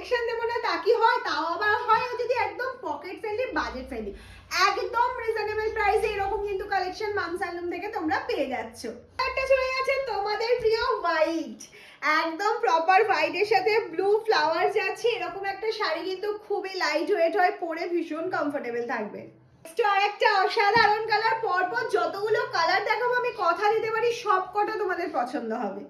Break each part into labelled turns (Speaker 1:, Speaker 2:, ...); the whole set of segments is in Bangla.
Speaker 1: কালেকশন দেবো না তা কি হয়, তাও আবার হয় যদি একদম পকেট ফ্রেন্ডলি, বাজেট ফ্রেন্ডলি, একদম রিজনেবল প্রাইসে এরকম কিন্তু কালেকশন মামস হ্যান্ডলুম থেকে তোমরা পেয়ে যাচ্ছ। একটা চলে যাচ্ছে তোমাদের প্রিয় হোয়াইট, একদম প্রপার হোয়াইটের সাথে ব্লু ফ্লাওয়ার যাচ্ছে, এরকম একটা শাড়ি কিন্তু খুবই লাইট ওয়েট হয়, পরে ভীষণ কমফোর্টেবল থাকবে। একটা অসাধারণ কালার, পরপর যতগুলো কালার দেখাবো আমি কথা দিতে পারি সব কটা তোমাদের পছন্দ হবে।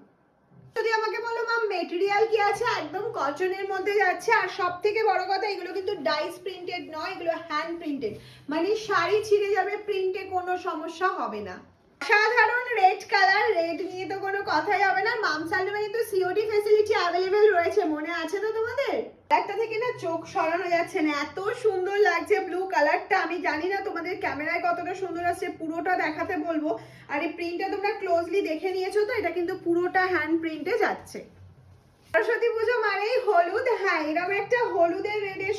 Speaker 1: যদি আমাকে বলো ম্যাম মেটেরিয়াল কি আছে, একদম কটনের মধ্যে যাচ্ছে, আর সব থেকে বড় কথা এগুলো কিন্তু ডাইস প্রিন্টেড নয়, এগুলো হ্যান্ড প্রিন্টেড, মানে শাড়ি ছিঁড়ে যাবে, প্রিন্টে কোনো সমস্যা হবে না। সাধারণ রেড কালার, রেড নিয়ে তো কোনো কথাই হবে না। মামস হ্যান্ডলুমে কিন্তু সিওডি ফ্যাসিলিটি অ্যাভেলেবেল রয়েছে, মনে আছে তো তোমাদের? একটা থেকে না চোখ সরানো যাচ্ছে না, এত সুন্দর লাগছে ব্লু কালারটা। আমি জানি না তোমাদের ক্যামেরায় কতটা সুন্দর আসছে, পুরোটা দেখাতে বলবো। আর এই প্রিন্টটা তোমরা ক্লোজলি দেখে নিয়েছো তো, এটা কিন্তু পুরোটা হ্যান্ড প্রিন্টে যাচ্ছে। সরস্বতী পুজো মানেই হলুদ, হ্যাঁ এরকম একটা হলুদের রেডের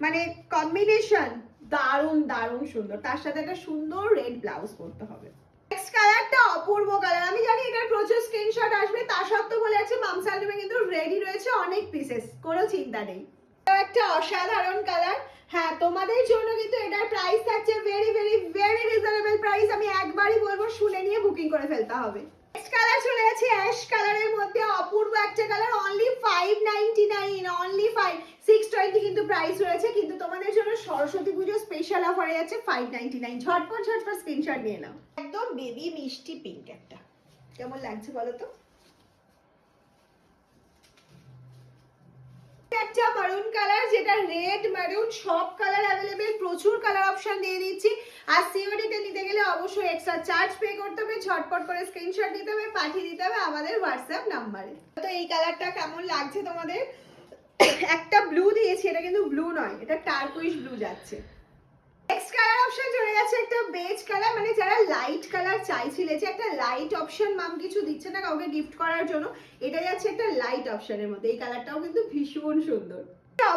Speaker 1: মানে কম্বিনেশন দারুণ দারুণ সুন্দর, তার সাথে একটা সুন্দর রেড ব্লাউজ পরতে হবে। নেক্সট কালারটা অপূর্ব কালার, আমি জানি এটার প্রচুর স্ক্রিনশট আসবে, তা সত্ত্বেও বলে আছে মামস হ্যান্ডলুমে কিন্তু রেডি রয়েছে অনেক পিসেস, কোনো চিন্তা নেই। একটা অসাধারণ কালার, হ্যাঁ তোমাদের জন্য কিন্তু এটার প্রাইস থাকছে very very very reasonable price. আমি একবারই বলবো শুনে নিয়ে বুকিং করে ফেলতে হবে। নেক্সট কালার চলে আছে অ্যাশ কালারের মধ্যে, অপূর্ব একটা কালার, অনলি 599, অনলি 620 কিন্তু প্রাইস রয়েছে, কিন্তু তোমাদের জন্য সরস্বতী পুজো স্পেশাল অফারে আছে 599। ঝটপট ঝটপট স্ক্রিনশট নিয়ে নাও। একদম বেবি মিষ্টি পিঙ্ক একটা, কেমন লাগছে বলো তো? একটা মারুন কালার, যেটা রেড মারুন সব কালার অ্যাভেলেবেল, প্রচুর কালার অপশন দিয়ে দিচ্ছি। আর সিওডি তে নিতে গেলে অবশ্যই এক্সট্রা চার্জ পে করতে হবে, ঝটপট করে স্ক্রিনশট দিতে হবে, পাঠিয়ে দিতে হবে আমাদের হোয়াটসঅ্যাপ নাম্বারে। তো এই কালারটা কেমন লাগছে তোমাদের? একটা ব্লু দিয়েছি, এটা কিন্তু ব্লু নয়, এটা টার্কুইশ ব্লু যাচ্ছে। নেক্সট কালার অপশন চলে যাচ্ছে একটা বেজ কালার, মানে যারা লাইট কালার চাইছিলে যে একটা লাইট অপশন মাম কিছু দিচ্ছে না কাউকে গিফট করার জন্য, এটা যাচ্ছে একটা লাইট অপশনের মধ্যে। এই কালারটাও কিন্তু ভীষণ সুন্দর,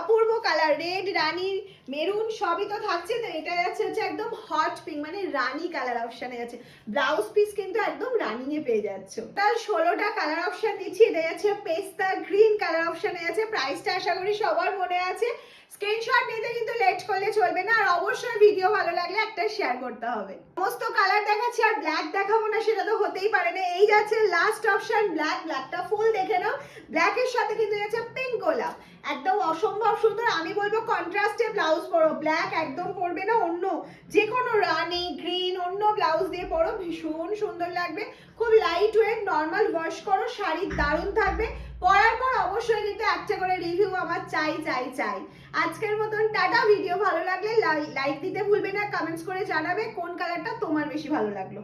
Speaker 1: অপূর্ব কালার, রেড রানী মেরুন সবই তো থাকছে, তো এটা যাচ্ছে হচ্ছে একদম হট পিঙ্ক, মানে রানী কালার অপশনে যাচ্ছে। ব্লাউজ পিস কিন্তু একদম রানিং এ পেয়ে যাচ্ছ। টোটাল 16টা কালার অপশন দিচ্ছি, এটা যাচ্ছে পেস্তা গ্রিন কালার অপশনে আছে। প্রাইসটা আশা করি সবার মনে আছে, স্ক্রিনশট নিতে কিন্তু লেট করলে চলবে না, আর অবশ্যই ভিডিও ভালো লাগলে একটা শেয়ার করতে হবে। সমস্ত কালার দেখাচ্ছি আর ব্ল্যাক দেখাবো না সেটা তো হতেই পারে না। এই যাচ্ছে লাস্ট অপশন ব্ল্যাক, ব্ল্যাকটা ফুল দেখে নাও, ব্ল্যাকের সাথে কিন্তু যাচ্ছে পিঙ্ক গোলাপ, একদম অসম্ভব সুন্দর। আমি বলবো কন্ট্রাস্টে ব্লাউজ পরো, ব্ল্যাক একদম পরবে না, অন্য যে কোনো রানি গ্রিন অন্য ব্লাউজ দিয়ে পরো, ভীষণ সুন্দর লাগবে। খুব লাইট ওয়েট, নর্মাল ওয়াশ করো, শাড়ি দারুণ থাকবে। পরার পর অবশ্যই কিন্তু একটা করে রিভিউ আমার চাই চাই চাই। আজকের মতন টাটা। ভিডিও ভালো লাগলে লাইক দিতে ভুলবে না, কমেন্টস করে জানাবে কোন কালারটা তোমার বেশি ভালো লাগলো।